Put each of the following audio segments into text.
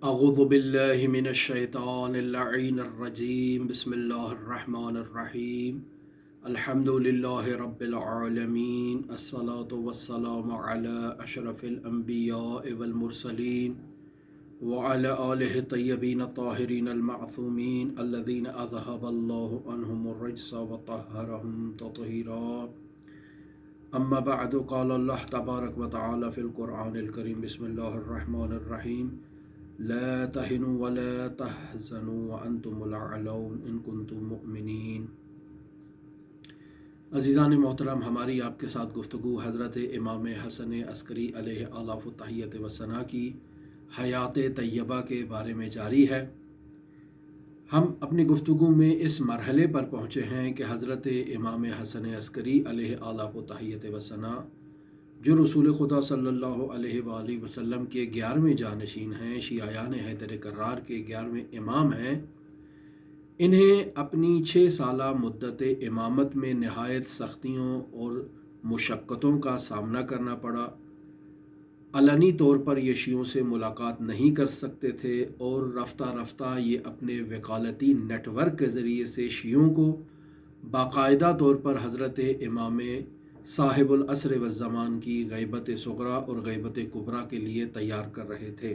أعوذ بالله من الشيطان اللعين الرجيم بسم الله الرحمن الرحيم الحمد لله رب العالمين الصلاة والسلام على أشرف الأنبياء والمرسلين وعلى آله الطيبين الطاهرين المعصومين الذين أذهب الله عنهم الرجس وطهرهم تطهيرا أما بعد قال الله تبارك وتعالى في القرآن الكريم بسم الله الرحمن الرحيم لا تهنوا ولا تحزنوا وانتم الاعلون ان کنتم مؤمنین۔ عزیزان محترم، ہماری آپ کے ساتھ گفتگو حضرت امام حسن عسکری علیہ آلاف التحیت و ثنا کی حیات طیبہ کے بارے میں جاری ہے۔ ہم اپنی گفتگو میں اس مرحلے پر پہنچے ہیں کہ حضرت امام حسن عسکری علیہ آلاف التحیت و ثنا جو رسول خدا صلی اللہ علیہ وآلہ وسلم کے 11ویں جانشین ہیں، شیعیان حیدر کرار کے 11ویں امام ہیں، انہیں اپنی 6 سالہ مدت امامت میں نہایت سختیوں اور مشقتوں کا سامنا کرنا پڑا۔ علنی طور پر یہ شیعوں سے ملاقات نہیں کر سکتے تھے اور رفتہ رفتہ یہ اپنے وکالتی نیٹ ورک کے ذریعے سے شیعوں کو باقاعدہ طور پر حضرت امام صاحب العصر والزمان کی غیبت صغریٰ اور غیبت کبریٰ کے لیے تیار کر رہے تھے۔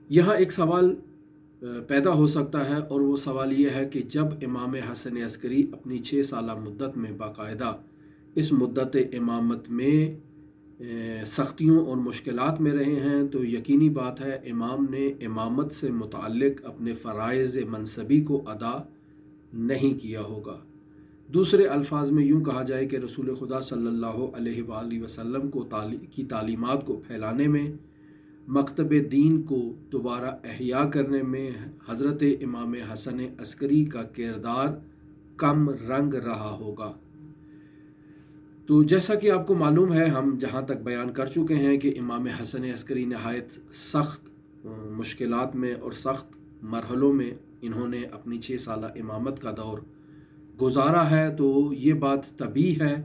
یہاں ایک سوال پیدا ہو سکتا ہے، اور وہ سوال یہ ہے کہ جب امام حسن عسکری اپنی 6 سالہ مدت میں باقاعدہ اس مدت امامت میں سختیوں اور مشکلات میں رہے ہیں، تو یقینی بات ہے امام نے امامت سے متعلق اپنے فرائض منصبی کو ادا نہیں کیا ہوگا۔ دوسرے الفاظ میں یوں کہا جائے کہ رسول خدا صلی اللہ علیہ وآلہ وسلم کی تعلیمات کو پھیلانے میں، مکتب دین کو دوبارہ احیاء کرنے میں حضرت امام حسن عسکری کا کردار کم رنگ رہا ہوگا۔ تو جیسا کہ آپ کو معلوم ہے، ہم جہاں تک بیان کر چکے ہیں کہ امام حسن عسکری نہایت سخت مشکلات میں اور سخت مرحلوں میں انہوں نے اپنی 6 سالہ امامت کا دور گزارا ہے۔ تو یہ بات طبیعی ہے،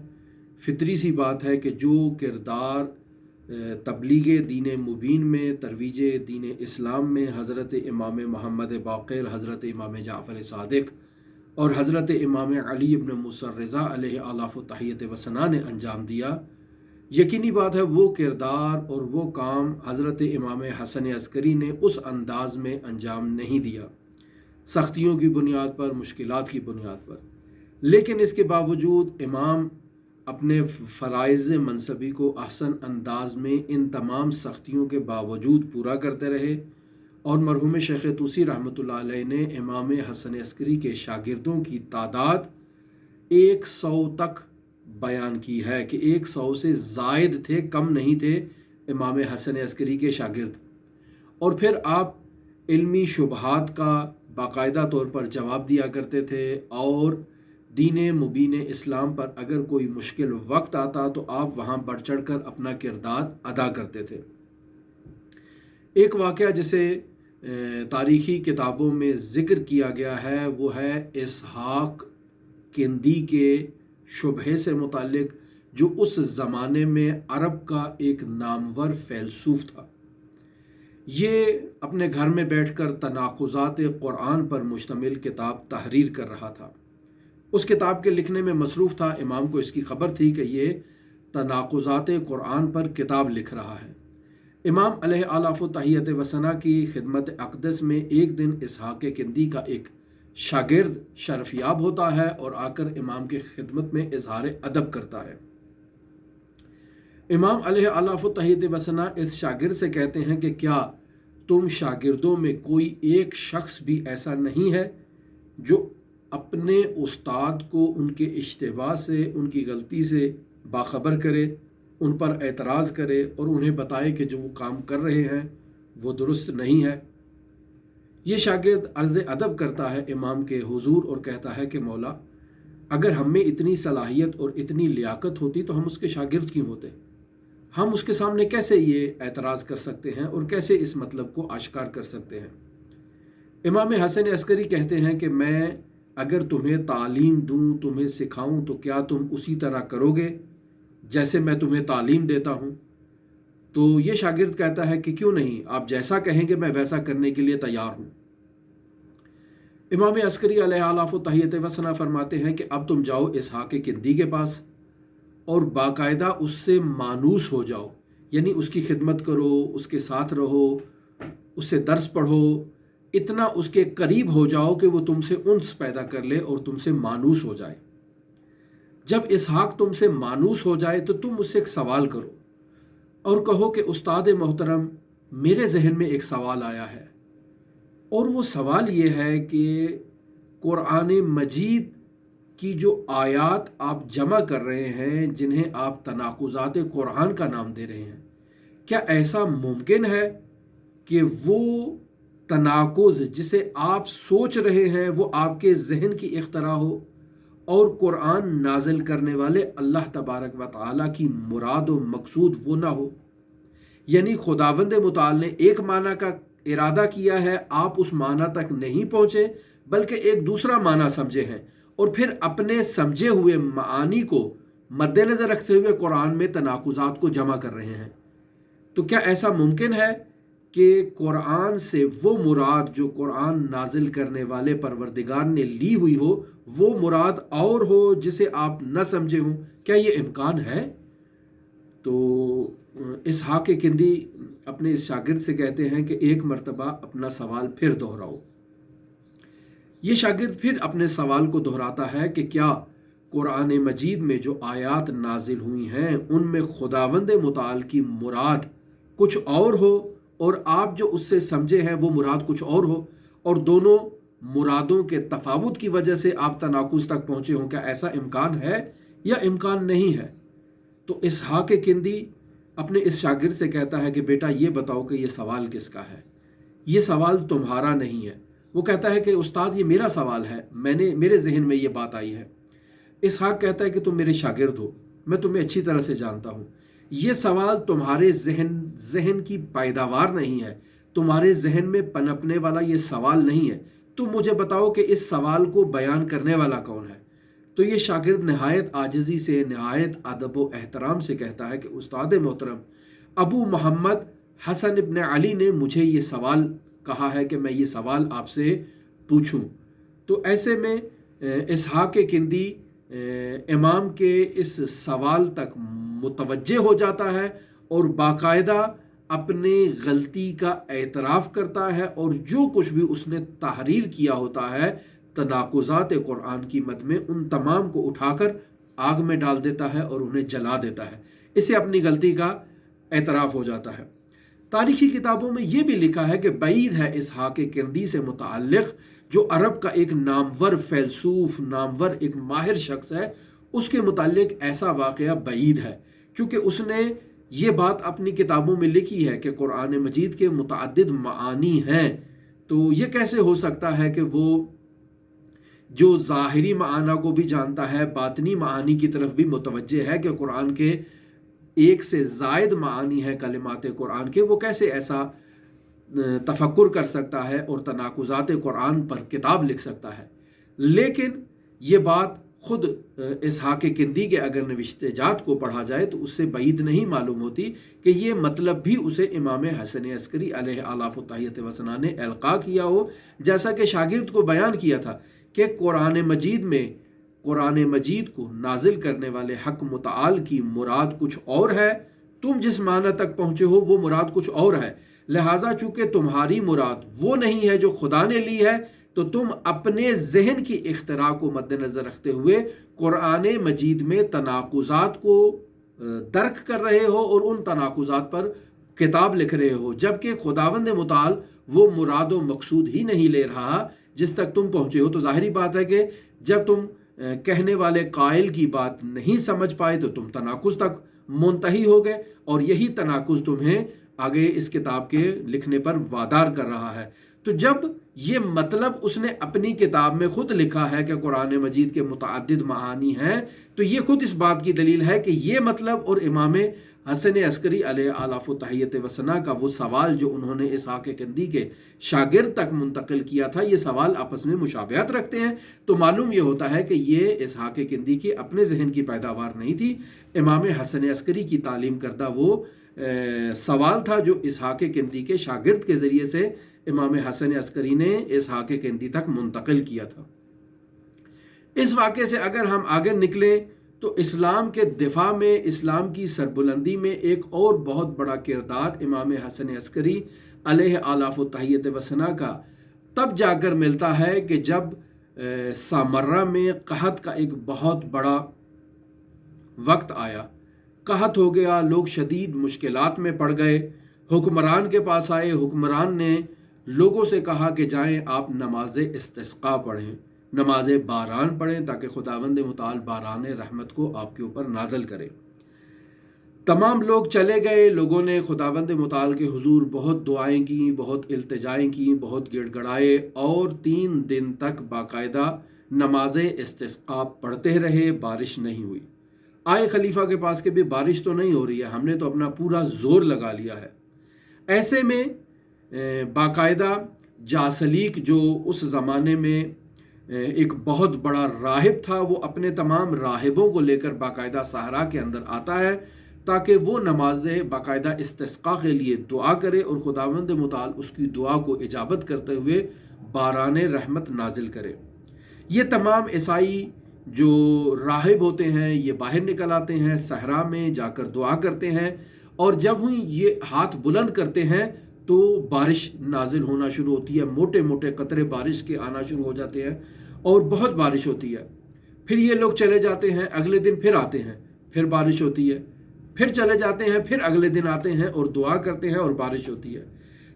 فطری سی بات ہے کہ جو کردار تبلیغ دین مبین میں، ترویج دین اسلام میں حضرت امام محمد باقر، حضرت امام جعفر صادق اور حضرت امام علی ابن موسیٰ رضا علیہ آلاف التحیت و ثنا نے انجام دیا، یقینی بات ہے وہ کردار اور وہ کام حضرت امام حسن عسکری نے اس انداز میں انجام نہیں دیا، سختیوں کی بنیاد پر، مشکلات کی بنیاد پر۔ لیکن اس کے باوجود امام اپنے فرائض منصبی کو احسن انداز میں ان تمام سختیوں کے باوجود پورا کرتے رہے، اور مرحوم شیخ طوسی رحمۃ اللہ علیہ نے امام حسن عسکری کے شاگردوں کی تعداد 100 تک بیان کی ہے کہ 100 سے زائد تھے، کم نہیں تھے امام حسن عسکری کے شاگرد۔ اور پھر آپ علمی شبہات کا باقاعدہ طور پر جواب دیا کرتے تھے، اور دین مبین اسلام پر اگر کوئی مشکل وقت آتا تو آپ وہاں بڑھ چڑھ کر اپنا کردار ادا کرتے تھے۔ ایک واقعہ جسے تاریخی کتابوں میں ذکر کیا گیا ہے وہ ہے اسحاق کندی کے شبہے سے متعلق، جو اس زمانے میں عرب کا ایک نامور فیلسوف تھا۔ یہ اپنے گھر میں بیٹھ کر تناقضات قرآن پر مشتمل کتاب تحریر کر رہا تھا۔ اس کتاب کے لکھنے میں مصروف تھا۔ امام کو اس کی خبر تھی کہ یہ تناقضات قرآن پر کتاب لکھ رہا ہے۔ امام علیہ آلاف التحیت و ثنا کی خدمت اقدس میں ایک دن اسحاق کندی کا ایک شاگرد شرفیاب ہوتا ہے اور آ کر امام کی خدمت میں اظہار ادب کرتا ہے۔ امام علیہ آلاف التحیت و ثنا اس شاگرد سے کہتے ہیں کہ کیا تم شاگردوں میں کوئی ایک شخص بھی ایسا نہیں ہے جو اپنے استاد کو ان کے اشتباہ سے، ان کی غلطی سے باخبر کرے، ان پر اعتراض کرے اور انہیں بتائے کہ جو وہ کام کر رہے ہیں وہ درست نہیں ہے؟ یہ شاگرد عرض ادب کرتا ہے امام کے حضور اور کہتا ہے کہ مولا، اگر ہم میں اتنی صلاحیت اور اتنی لیاقت ہوتی تو ہم اس کے شاگرد کیوں ہوتے؟ ہم اس کے سامنے کیسے یہ اعتراض کر سکتے ہیں اور کیسے اس مطلب کو آشکار کر سکتے ہیں؟ امام حسن عسکری کہتے ہیں کہ میں اگر تمہیں تعلیم دوں، تمہیں سکھاؤں، تو کیا تم اسی طرح کرو گے جیسے میں تمہیں تعلیم دیتا ہوں؟ تو یہ شاگرد کہتا ہے کہ کیوں نہیں، آپ جیسا کہیں گے میں ویسا کرنے کے لیے تیار ہوں۔ امام عسکری علیہ آلاف و تحیت و ثنا فرماتے ہیں کہ اب تم جاؤ اسحاق کندی کے پاس اور باقاعدہ اس سے مانوس ہو جاؤ، یعنی اس کی خدمت کرو، اس کے ساتھ رہو، اس سے درس پڑھو، اتنا اس کے قریب ہو جاؤ کہ وہ تم سے انس پیدا کر لے اور تم سے مانوس ہو جائے۔ جب اسحاق تم سے مانوس ہو جائے تو تم اس سے ایک سوال کرو اور کہو کہ استاد محترم، میرے ذہن میں ایک سوال آیا ہے، اور وہ سوال یہ ہے کہ قرآن مجید کی جو آیات آپ جمع کر رہے ہیں، جنہیں آپ تناقضات قرآن کا نام دے رہے ہیں، کیا ایسا ممکن ہے کہ وہ تناقض جسے آپ سوچ رہے ہیں وہ آپ کے ذہن کی اختراع ہو اور قرآن نازل کرنے والے اللہ تبارک و تعالیٰ کی مراد و مقصود وہ نہ ہو؟ یعنی خداوند متعال نے ایک معنی کا ارادہ کیا ہے، آپ اس معنی تک نہیں پہنچے بلکہ ایک دوسرا معنی سمجھے ہیں، اور پھر اپنے سمجھے ہوئے معانی کو مد نظر رکھتے ہوئے قرآن میں تناقضات کو جمع کر رہے ہیں۔ تو کیا ایسا ممکن ہے کہ قرآن سے وہ مراد جو قرآن نازل کرنے والے پروردگار نے لی ہوئی ہو، وہ مراد اور ہو جسے آپ نہ سمجھے ہوں؟ کیا یہ امکان ہے؟ تو اسحاق کندی اپنے اس شاگرد سے کہتے ہیں کہ ایک مرتبہ اپنا سوال پھر دہراؤ۔ یہ شاگرد پھر اپنے سوال کو دہراتا ہے کہ کیا قرآن مجید میں جو آیات نازل ہوئی ہیں ان میں خداوند متعال کی مراد کچھ اور ہو اور آپ جو اس سے سمجھے ہیں وہ مراد کچھ اور ہو، اور دونوں مرادوں کے تفاوت کی وجہ سے آپ تناقض تک پہنچے ہوں؟ کیا ایسا امکان ہے یا امکان نہیں ہے؟ تو اسحاق کندی اپنے اس شاگرد سے کہتا ہے کہ بیٹا یہ بتاؤ کہ یہ سوال کس کا ہے؟ یہ سوال تمہارا نہیں ہے۔ وہ کہتا ہے کہ استاد یہ میرا سوال ہے، میرے ذہن میں یہ بات آئی ہے۔ اسحاق کہتا ہے کہ تم میرے شاگرد ہو، میں تمہیں اچھی طرح سے جانتا ہوں، یہ سوال تمہارے ذہن کی پیداوار نہیں ہے، تمہارے ذہن میں پنپنے والا یہ سوال نہیں ہے، تم مجھے بتاؤ کہ اس سوال کو بیان کرنے والا کون ہے؟ تو یہ شاگرد نہایت عاجزی سے، نہایت ادب و احترام سے کہتا ہے کہ استاد محترم، ابو محمد حسن ابن علی نے مجھے یہ سوال کہا ہے کہ میں یہ سوال آپ سے پوچھوں۔ تو ایسے میں اسحاق کندی امام کے اس سوال تک متوجہ ہو جاتا ہے اور باقاعدہ اپنے غلطی کا اعتراف کرتا ہے، اور جو کچھ بھی اس نے تحریر کیا ہوتا ہے تناقضات قرآن کی مد میں، ان تمام کو اٹھا کر آگ میں ڈال دیتا ہے اور انہیں جلا دیتا ہے۔ اسے اپنی غلطی کا اعتراف ہو جاتا ہے۔ تاریخی کتابوں میں یہ بھی لکھا ہے کہ بعید ہے اسحاق کندی سے متعلق، جو عرب کا ایک نامور فیلسوف، نامور ایک ماہر شخص ہے، اس کے متعلق ایسا واقعہ بعید ہے، کیونکہ اس نے یہ بات اپنی کتابوں میں لکھی ہے کہ قرآن مجید کے متعدد معانی ہیں۔ تو یہ کیسے ہو سکتا ہے کہ وہ جو ظاہری معنی کو بھی جانتا ہے، باطنی معانی کی طرف بھی متوجہ ہے کہ قرآن کے ایک سے زائد معانی ہے کلمات قرآن کے، وہ کیسے ایسا تفکر کر سکتا ہے اور تناقضات قرآن پر کتاب لکھ سکتا ہے؟ لیکن یہ بات خود اسحاق کندی کے اگر نوشتجات کو پڑھا جائے تو اس سے بعید نہیں معلوم ہوتی کہ یہ مطلب بھی اسے امام حسن عسکری علیہ آلاف و تحیت و ثنا نے القاء کیا ہو، جیسا کہ شاگرد کو بیان کیا تھا کہ قرآن مجید کو نازل کرنے والے حق متعال کی مراد کچھ اور ہے، تم جس معنی تک پہنچے ہو وہ مراد کچھ اور ہے، لہٰذا چونکہ تمہاری مراد وہ نہیں ہے جو خدا نے لی ہے، تو تم اپنے ذہن کی اختراع کو مد نظر رکھتے ہوئے قرآن مجید میں تناقضات کو درک کر رہے ہو اور ان تناقضات پر کتاب لکھ رہے ہو، جبکہ خداوند متعال وہ مراد و مقصود ہی نہیں لے رہا جس تک تم پہنچے ہو۔ تو ظاہری بات ہے کہ جب تم کہنے والے قائل کی بات نہیں سمجھ پائے تو تم تناقض تک منتہی ہو گئے، اور یہی تناقض تمہیں آگے اس کتاب کے لکھنے پر وادار کر رہا ہے۔ تو جب یہ مطلب اس نے اپنی کتاب میں خود لکھا ہے کہ قرآن مجید کے متعدد معانی ہیں، تو یہ خود اس بات کی دلیل ہے کہ یہ مطلب اور امام حسن عسکری علیہ آلاف و تحیت و ثنا کا وہ سوال جو انہوں نے اسحاق کندی کے شاگرد تک منتقل کیا تھا، یہ سوال آپس میں مشابہت رکھتے ہیں۔ تو معلوم یہ ہوتا ہے کہ یہ اسحاق کندی کی اپنے ذہن کی پیداوار نہیں تھی، امام حسن عسکری کی تعلیم کردہ وہ سوال تھا جو اسحاق کندی کے شاگرد کے ذریعے سے امام حسن عسکری نے اسحاق کندی تک منتقل کیا تھا۔ اس واقعے سے اگر ہم آگے نکلیں تو اسلام کے دفاع میں، اسلام کی سربلندی میں ایک اور بہت بڑا کردار امام حسن عسکری علیہ آلاف و تحیت و ثنا کا تب جا کر ملتا ہے کہ جب سامرہ میں قحط کا ایک بہت بڑا وقت آیا، قحط ہو گیا، لوگ شدید مشکلات میں پڑ گئے۔ حکمران کے پاس آئے، حکمران نے لوگوں سے کہا کہ جائیں آپ نماز استسقاء پڑھیں، نماز باران پڑھیں تاکہ خداوند متعال باران رحمت کو آپ کے اوپر نازل کرے۔ تمام لوگ چلے گئے، لوگوں نے خداوند متعال کے حضور بہت دعائیں کیں، بہت التجائیں کیں، بہت گڑ گڑائے اور 3 دن تک باقاعدہ نماز استسقاء پڑھتے رہے، بارش نہیں ہوئی۔ آئے خلیفہ کے پاس کہ بھی بارش تو نہیں ہو رہی ہے، ہم نے تو اپنا پورا زور لگا لیا ہے۔ ایسے میں باقاعدہ جاسلیق جو اس زمانے میں ایک بہت بڑا راہب تھا، وہ اپنے تمام راہبوں کو لے کر باقاعدہ صحرا کے اندر آتا ہے تاکہ وہ نماز باقاعدہ استسقاء کے لیے دعا کرے اور خداوند متعال اس کی دعا کو اجابت کرتے ہوئے باران رحمت نازل کرے۔ یہ تمام عیسائی جو راہب ہوتے ہیں یہ باہر نکل آتے ہیں، صحرا میں جا کر دعا کرتے ہیں، اور جب ہی یہ ہاتھ بلند کرتے ہیں تو بارش نازل ہونا شروع ہوتی ہے، موٹے موٹے قطرے بارش کے آنا شروع ہو جاتے ہیں اور بہت بارش ہوتی ہے۔ پھر یہ لوگ چلے جاتے ہیں، اگلے دن پھر آتے ہیں، پھر بارش ہوتی ہے، پھر چلے جاتے ہیں، پھر اگلے دن آتے ہیں اور دعا کرتے ہیں اور بارش ہوتی ہے۔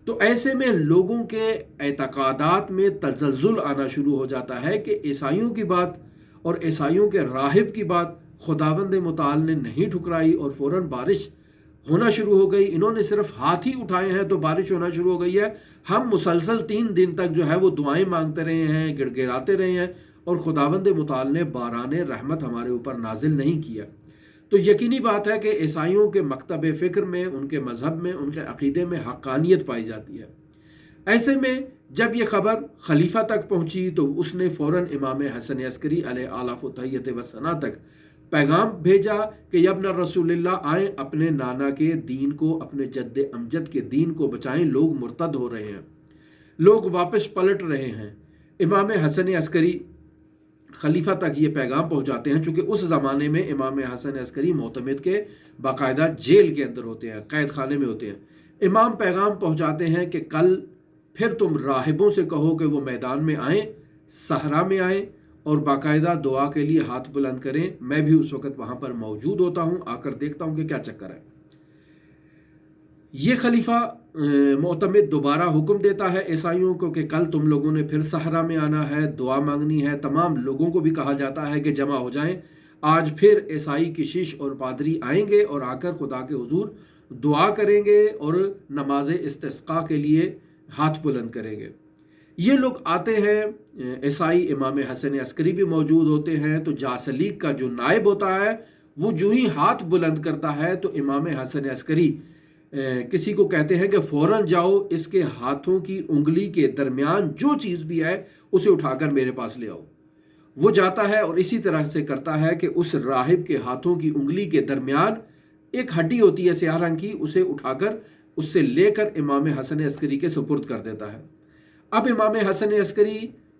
تو ایسے میں لوگوں کے اعتقادات میں تزلزل آنا شروع ہو جاتا ہے کہ عیسائیوں کی بات اور عیسائیوں کے راہب کی بات خداوند متعال نے نہیں ٹھکرائی اور فوراً بارش ہونا شروع ہو گئی۔ انہوں نے صرف ہاتھ ہی اٹھائے ہیں تو بارش ہونا شروع ہو گئی ہے۔ ہم مسلسل 3 دن تک جو ہے وہ دعائیں مانگتے رہے ہیں، گڑ گڑاتے رہے ہیں اور خداوند متعال نے باران رحمت ہمارے اوپر نازل نہیں کیا۔ تو یقینی بات ہے کہ عیسائیوں کے مکتب فکر میں، ان کے مذہب میں، ان کے عقیدے میں حقانیت پائی جاتی ہے۔ ایسے میں جب یہ خبر خلیفہ تک پہنچی تو اس نے فوراً امام حسن عسکری علیہ آلاف و تحیت و ثنا تک پیغام بھیجا کہ یا ابن رسول اللہ آئیں، اپنے نانا کے دین کو، اپنے جد امجد کے دین کو بچائیں، لوگ مرتد ہو رہے ہیں، لوگ واپس پلٹ رہے ہیں۔ امام حسن عسکری خلیفہ تک یہ پیغام پہنچاتے ہیں، چونکہ اس زمانے میں امام حسن عسکری معتمد کے باقاعدہ جیل کے اندر ہوتے ہیں، قید خانے میں ہوتے ہیں۔ امام پیغام پہنچاتے ہیں کہ کل پھر تم راہبوں سے کہو کہ وہ میدان میں آئیں، صحرا میں آئیں اور باقاعدہ دعا کے لیے ہاتھ بلند کریں۔ میں بھی اس وقت وہاں پر موجود ہوتا ہوں، آ کر دیکھتا ہوں کہ کیا چکر ہے۔ یہ خلیفہ معتمد دوبارہ حکم دیتا ہے عیسائیوں کو کہ کل تم لوگوں نے پھر صحرا میں آنا ہے، دعا مانگنی ہے۔ تمام لوگوں کو بھی کہا جاتا ہے کہ جمع ہو جائیں، آج پھر عیسائی کشیش اور پادری آئیں گے اور آ کر خدا کے حضور دعا کریں گے اور نماز استسقاء کے لیے ہاتھ بلند کریں گے۔ یہ لوگ آتے ہیں، عیسائی امام حسن عسکری بھی موجود ہوتے ہیں، تو جاسلیق کا جو نائب ہوتا ہے وہ جو ہی ہاتھ بلند کرتا ہے تو امام حسن عسکری کسی کو کہتے ہیں کہ فوراً جاؤ، اس کے ہاتھوں کی انگلی کے درمیان جو چیز بھی ہے اسے اٹھا کر میرے پاس لے آؤ۔ وہ جاتا ہے اور اسی طرح سے کرتا ہے کہ اس راہب کے ہاتھوں کی انگلی کے درمیان ایک ہڈی ہوتی ہے سیاہ رنگ کی، اسے اٹھا کر اس سے لے کر امام حسن عسکری کے سپرد کر دیتا ہے۔ اب امام حسن عسکری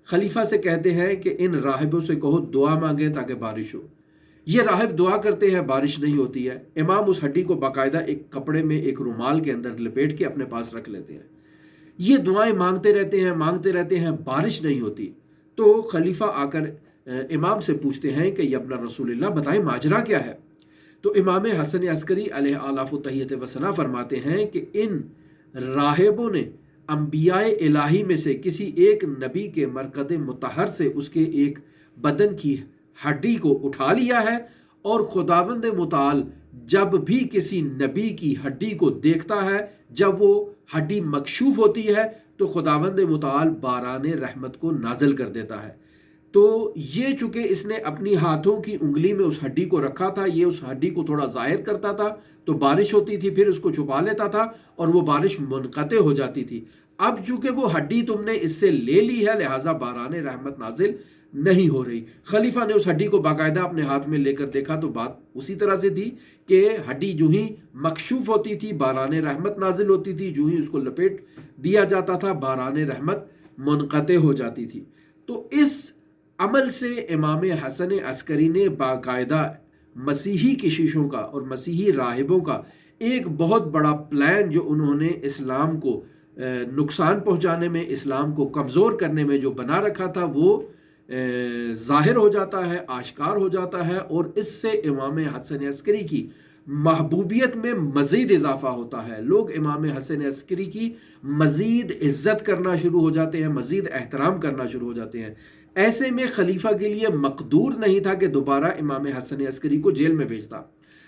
خلیفہ سے کہتے ہیں کہ ان راہبوں سے کہو دعا مانگیں تاکہ بارش ہو۔ یہ راہب دعا کرتے ہیں، بارش نہیں ہوتی ہے۔ امام اس ہڈی کو باقاعدہ ایک کپڑے میں، ایک رومال کے اندر لپیٹ کے اپنے پاس رکھ لیتے ہیں۔ یہ دعائیں مانگتے رہتے ہیں، بارش نہیں ہوتی۔ تو خلیفہ آ کر امام سے پوچھتے ہیں کہ یا ابن رسول اللہ بتائیں ماجرا کیا ہے؟ تو امام حسن عسکری علیہ آلاف و تحیت و ثنا فرماتے ہیں کہ ان راہبوں نے انبیاء الہی میں سے کسی ایک نبی کے مرکز مطہر سے اس کے ایک بدن کی ہڈی کو اٹھا لیا ہے، اور خداوند متعال جب بھی کسی نبی کی ہڈی کو دیکھتا ہے، جب وہ ہڈی مکشوف ہوتی ہے تو خداوند متعال باران رحمت کو نازل کر دیتا ہے۔ تو یہ چونکہ اس نے اپنی ہاتھوں کی انگلی میں اس ہڈی کو رکھا تھا، یہ اس ہڈی کو تھوڑا ظاہر کرتا تھا تو بارش ہوتی تھی، پھر اس کو چھپا لیتا تھا اور وہ بارش منقطع ہو جاتی تھی۔ اب چونکہ وہ ہڈی تم نے اس سے لے لی ہے، لہٰذا باران رحمت نازل نہیں ہو رہی۔ خلیفہ نے اس ہڈی کو باقاعدہ اپنے ہاتھ میں لے کر دیکھا تو بات اسی طرح سے تھی کہ ہڈی جو ہی مکشوف ہوتی تھی باران رحمت نازل ہوتی تھی، جو ہی اس کو لپیٹ دیا جاتا تھا باران رحمت منقطع ہو جاتی تھی۔ تو اس عمل سے امام حسن عسکری نے باقاعدہ مسیحی کشیشوں کا اور مسیحی راہبوں کا ایک بہت بڑا پلان جو انہوں نے اسلام کو نقصان پہنچانے میں، اسلام کو کمزور کرنے میں جو بنا رکھا تھا، وہ ظاہر ہو جاتا ہے، آشکار ہو جاتا ہے، اور اس سے امام حسن عسکری کی محبوبیت میں مزید اضافہ ہوتا ہے۔ لوگ امام حسن عسکری کی مزید عزت کرنا شروع ہو جاتے ہیں، مزید احترام کرنا شروع ہو جاتے ہیں۔ ایسے میں خلیفہ کے لیے مقدور نہیں تھا کہ دوبارہ امام حسن عسکری کو جیل میں بھیجتا،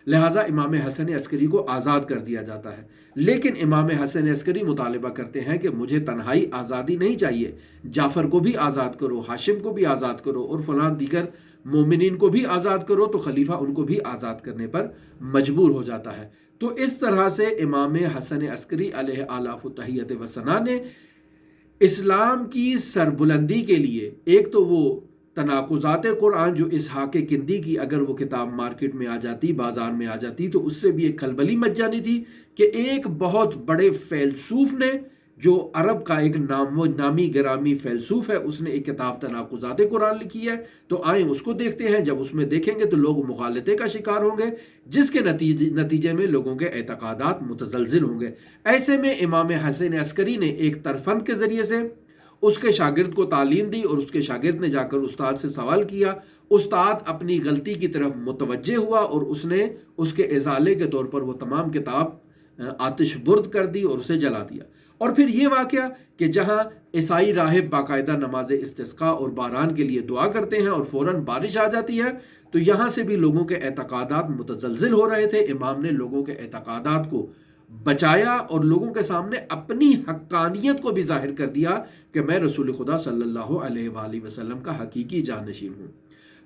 لہٰذا امام حسن عسکری کو آزاد کر دیا جاتا ہے۔ لیکن امام حسن عسکری مطالبہ کرتے ہیں کہ مجھے تنہائی آزادی نہیں چاہیے، جعفر کو بھی آزاد کرو، ہاشم کو بھی آزاد کرو، اور فلاں دیگر مومنین کو بھی آزاد کرو۔ تو خلیفہ ان کو بھی آزاد کرنے پر مجبور ہو جاتا ہے۔ تو اس طرح سے امام حسن عسکری علیہ آلاف التحیت و ثنا نے اسلام کی سربلندی کے لیے، ایک تو وہ تناقضات قرآن جو اسحاق کندی کی اگر وہ کتاب مارکیٹ میں آ جاتی، بازار میں آ جاتی، تو اس سے بھی ایک کھلبلی مچ جانی تھی کہ ایک بہت بڑے فیلسوف نے، جو عرب کا ایک نامی گرامی فیلسوف ہے، اس نے ایک کتاب تناقضات قرآن لکھی ہے، تو آئیں اس کو دیکھتے ہیں۔ جب اس میں دیکھیں گے تو لوگ مغالطے کا شکار ہوں گے، جس کے نتیجے میں لوگوں کے اعتقادات متزلزل ہوں گے۔ ایسے میں امام حسن عسکری نے ایک ترفند کے ذریعے سے اس کے شاگرد کو تعلیم دی، اور اس کے شاگرد نے جا کر استاد سے سوال کیا۔ استاد اپنی غلطی کی طرف متوجہ ہوا، اور اس نے اس کے ازالے کے طور پر وہ تمام کتاب آتش برد کر دی اور اسے جلا دیا۔ اور پھر یہ واقعہ کہ جہاں عیسائی راہب باقاعدہ نماز استسقاء اور باران کے لیے دعا کرتے ہیں اور فوراً بارش آ جاتی ہے، تو یہاں سے بھی لوگوں کے اعتقادات متزلزل ہو رہے تھے۔ امام نے لوگوں کے اعتقادات کو بچایا اور لوگوں کے سامنے اپنی حقانیت کو بھی ظاہر کر دیا کہ میں رسول خدا صلی اللہ علیہ وآلہ وسلم کا حقیقی جانشین ہوں۔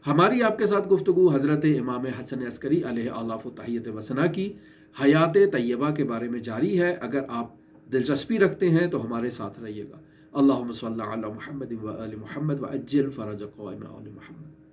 ہماری آپ کے ساتھ گفتگو حضرت امام حسن عسکری علیہ آلاف التحیت و ثنا کی حیات طیبہ کے بارے میں جاری ہے۔ اگر آپ دلچسپی رکھتے ہیں تو ہمارے ساتھ رہیے گا۔ اللہم صلی علی محمد و آل محمد و عجل فرج قوائم آل محمد۔